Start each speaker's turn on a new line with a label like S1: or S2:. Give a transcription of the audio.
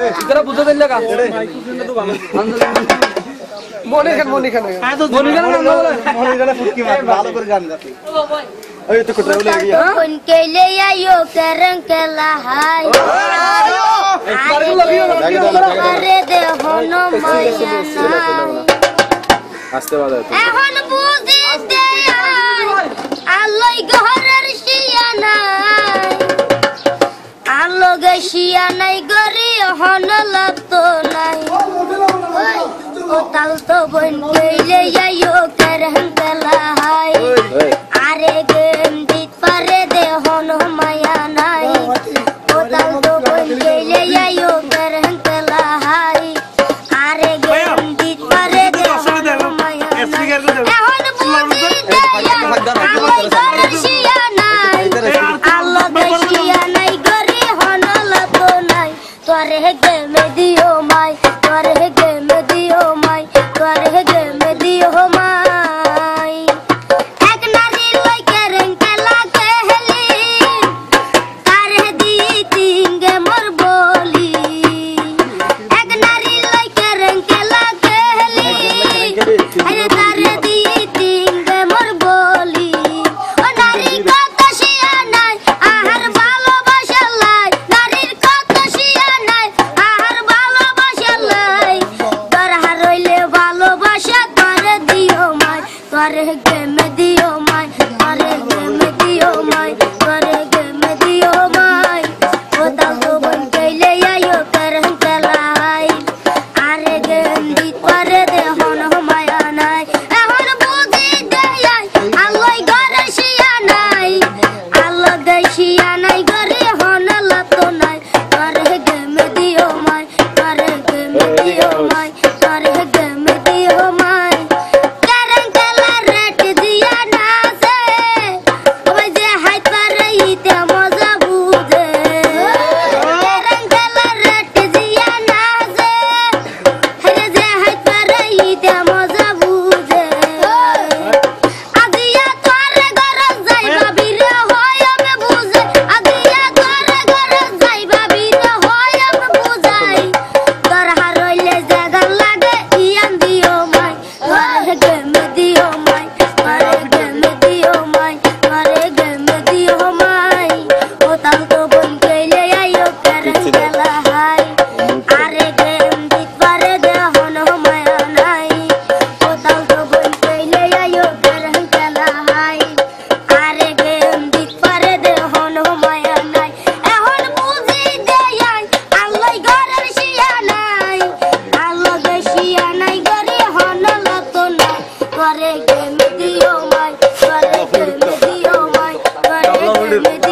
S1: इधर बुझो दिल लगा मोनी खान नाम बोला मोनी खान फुटकी मार ভালো করে গান গাতে এই তো কোথায় বলে গিয়া কোন কেলে আইও করং কেলা হাই আরে দে হনো মায়া নাই আস্তে বাজা এখন বুঝিতে আলোই ঘরের শিয়া নাই আলো গেশিয়া নাই গরি হন লাগতো নাই ও তাল তো বন কইলে আইও করং কেলা হাই আরে গেম দিত পারে দে হন মায়া নাই ও তাল তো বন কইলে আইও করং কেলা হাই আরে গেম দিত পারে দে হন মায়া নাই এখন বুঝিতে আলোই ঘরের শিয়া নাই আলো গেশিয়া নাই গরি হন লাগতো নাই তোরে গেম দিও মাই তোরে গেম দিও মাই তোরে গেম দিও মাই এক নারী লই করং কেলা কেহলি তারে দি তিঙ্গে মোর বলি এক নারী লই করং কেলা কেহলি আরে তারে দি তিঙ্গে মোর বলি ও নারী কত শিয়া নাই আহার ভালোবাসা লাই নারীর কত শিয়া নাই আহার ভালোবাসা লাই তোর হারইলে ভালোবাসা তোরে দিও মাই তোরে গেম দিও মাই তোরে গেম দিও মাই তোরে গেম দিও মাই ও তাল তো বন কইলে আইও করং কেলা হাই আরে গেম দিত পারে দে হন মায়া নাই এখন বুঝি দেই আলোই ঘরে শিয়া নাই আলো গেশিয়া নাই গরি হন লাগতো নাই তোরে গেম দিও মাই তোরে গেম দিও মাই তোরে গেম দিও মাই করং কেলা রেট দিয়া নাচে ওই যে হাইত পারে ইতে মজা বুঝে করং কেলা রেট দিয়া নাচে হেরে যে হাইত পারে ইতে মজা বুঝে আজিয়া তোরে ঘরে যাইবা বিরে হয় আমি বুঝে আজিয়া তোরে ঘরে যাইবা বিরে হয় আমি বুঝাই তোর হারইলে জায়গা লাগে ইয়ান দিও মাই তোরে গেম দিও মাই তোরে গেম দিও মাই তোরে গেম দিও মাই ও তাল তো বন কইলে আইও করং কেলা হাই আরে গেম দিত পারে দে হন মায়া নাই ও তাল তো বন কইলে আইও করং কেলা হাই আরে গেম দিত পারে দে হন মায়া নাই এখন বুঝি দেই আলোই ঘরের শিয়া নাই আলো গেশিয়া নাই গরি হন লাগতো নাই তোরে গেম দিও মাই তোরে গেম দিও মাই তোরে গেম